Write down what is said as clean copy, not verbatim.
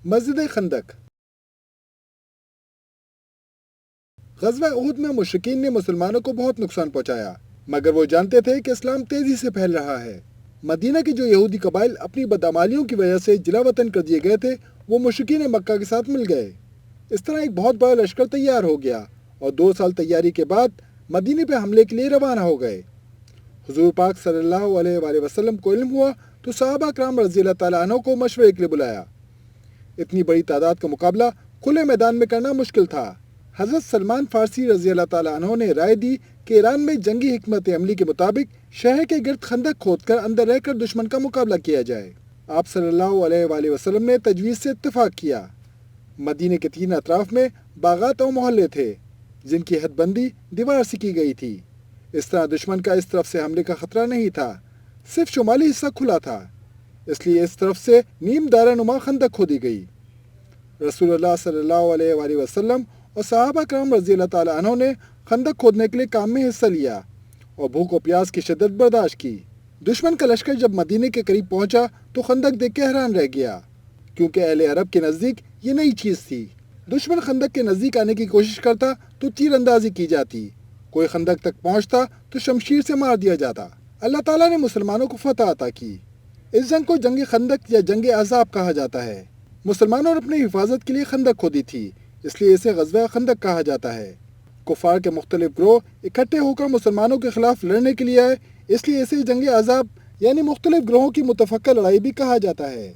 مسجد خندق۔ غزوہ احد میں مشرکین نے مسلمانوں کو بہت نقصان پہنچایا، مگر وہ جانتے تھے کہ اسلام تیزی سے پھیل رہا ہے۔ مدینہ کے جو یہودی قبائل اپنی بدعمالیوں کی وجہ سے جلا وطن کر دیے گئے تھے، وہ مشرکین مکہ کے ساتھ مل گئے۔ اس طرح ایک بہت بڑا لشکر تیار ہو گیا اور 2 سال تیاری کے بعد مدینے پہ حملے کے لیے روانہ ہو گئے۔ حضور پاک صلی اللہ علیہ وآلہ وسلم کو علم ہوا تو صحابہ کرام رضی اللہ تعالیٰ عنہ کو مشورے کے لیے بلایا۔ اتنی بڑی تعداد کا مقابلہ کھلے میدان میں کرنا مشکل تھا۔ حضرت سلمان فارسی رضی اللہ تعالیٰ عنہ نے رائے دی کہ ایران میں جنگی حکمت عملی کے مطابق شہر کے گرد خندق کھود کر اندر رہ کر دشمن کا مقابلہ کیا جائے۔ آپ صلی اللہ علیہ وآلہ وسلم نے تجویز سے اتفاق کیا۔ مدینے کے 3 اطراف میں باغات اور محلے تھے جن کی حد بندی دیوار سے کی گئی تھی۔ اس طرح دشمن کا اس طرف سے حملے کا خطرہ نہیں تھا، صرف شمالی حصہ کھلا تھا، اس لیے اس طرف سے نیم دائرہ نما خندق کھودی گئی۔ رسول اللہ صلی اللہ علیہ وآلہ وسلم اور صحابہ کرام رضی اللہ تعالیٰ عنہ نے خندق کھودنے کے لیے کام میں حصہ لیا اور بھوک و پیاس کی شدت برداشت کی۔ دشمن کا لشکر جب مدینے کے قریب پہنچا تو خندق دیکھ کے حیران رہ گیا، کیونکہ اہل عرب کے نزدیک یہ نئی چیز تھی۔ دشمن خندق کے نزدیک آنے کی کوشش کرتا تو تیر اندازی کی جاتی، کوئی خندق تک پہنچتا تو شمشیر سے مار دیا جاتا۔ اللہ تعالیٰ نے مسلمانوں کو فتح عطا کی۔ اس جنگ کو جنگ خندق یا جنگ احزاب کہا جاتا ہے۔ مسلمانوں نے اپنی حفاظت کے لیے خندق کھودی تھی، اس لیے اسے غزوہ خندق کہا جاتا ہے۔ کفار کے مختلف گروہ اکٹھے ہو کر مسلمانوں کے خلاف لڑنے کے لیے آئے، اس لیے اسے جنگ احزاب یعنی مختلف گروہوں کی متفقہ لڑائی بھی کہا جاتا ہے۔